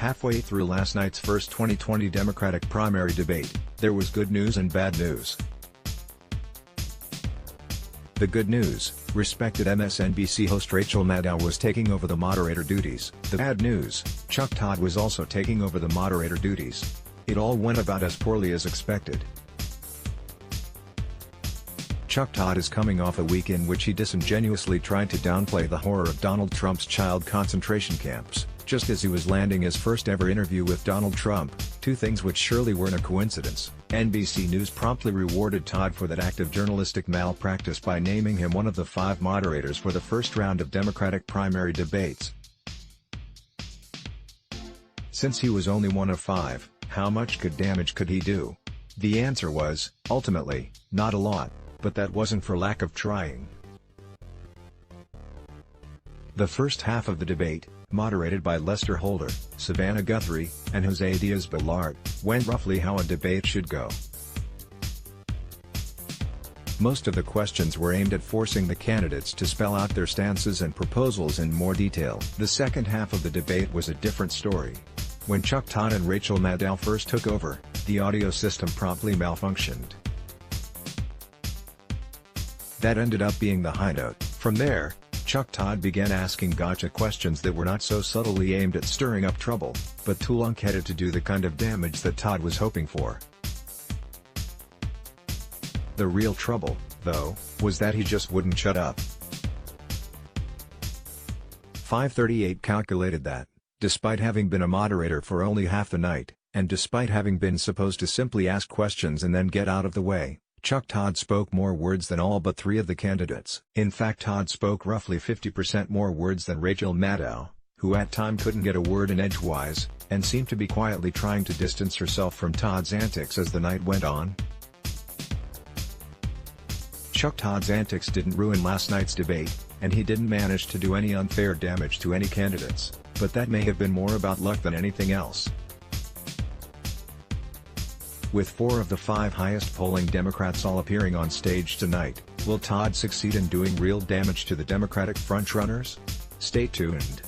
Halfway through last night's first 2020 Democratic primary debate, there was good news and bad news. The good news, respected MSNBC host Rachel Maddow was taking over the moderator duties. The bad news, Chuck Todd was also taking over the moderator duties. It all went about as poorly as expected. Chuck Todd is coming off a week in which he disingenuously tried to downplay the horror of Donald Trump's child concentration camps, just as he was landing his first ever interview with Donald Trump, two things which surely weren't a coincidence. NBC News promptly rewarded Todd for that act of journalistic malpractice by naming him one of the 5 moderators for the first round of Democratic primary debates. Since he was only one of 5, how much damage could he do? The answer was, ultimately, not a lot, but that wasn't for lack of trying. The first half of the debate, moderated by Lester Holder, Savannah Guthrie, and Jose Diaz-Balart, went roughly how a debate should go. Most of the questions were aimed at forcing the candidates to spell out their stances and proposals in more detail. The second half of the debate was a different story. When Chuck Todd and Rachel Maddow first took over, the audio system promptly malfunctioned. That ended up being the high note. From there, Chuck Todd began asking gotcha questions that were not so subtly aimed at stirring up trouble, but too long-headed to do the kind of damage that Todd was hoping for. The real trouble, though, was that he just wouldn't shut up. 538 calculated that, despite having been a moderator for only half the night, and despite having been supposed to simply ask questions and then get out of the way, Chuck Todd spoke more words than all but 3 of the candidates. In fact, Todd spoke roughly 50% more words than Rachel Maddow, who at time couldn't get a word in edgewise, and seemed to be quietly trying to distance herself from Todd's antics as the night went on. Chuck Todd's antics didn't ruin last night's debate, and he didn't manage to do any unfair damage to any candidates, but that may have been more about luck than anything else. With 4 of the 5 highest polling Democrats all appearing on stage tonight, will Todd succeed in doing real damage to the Democratic frontrunners? Stay tuned.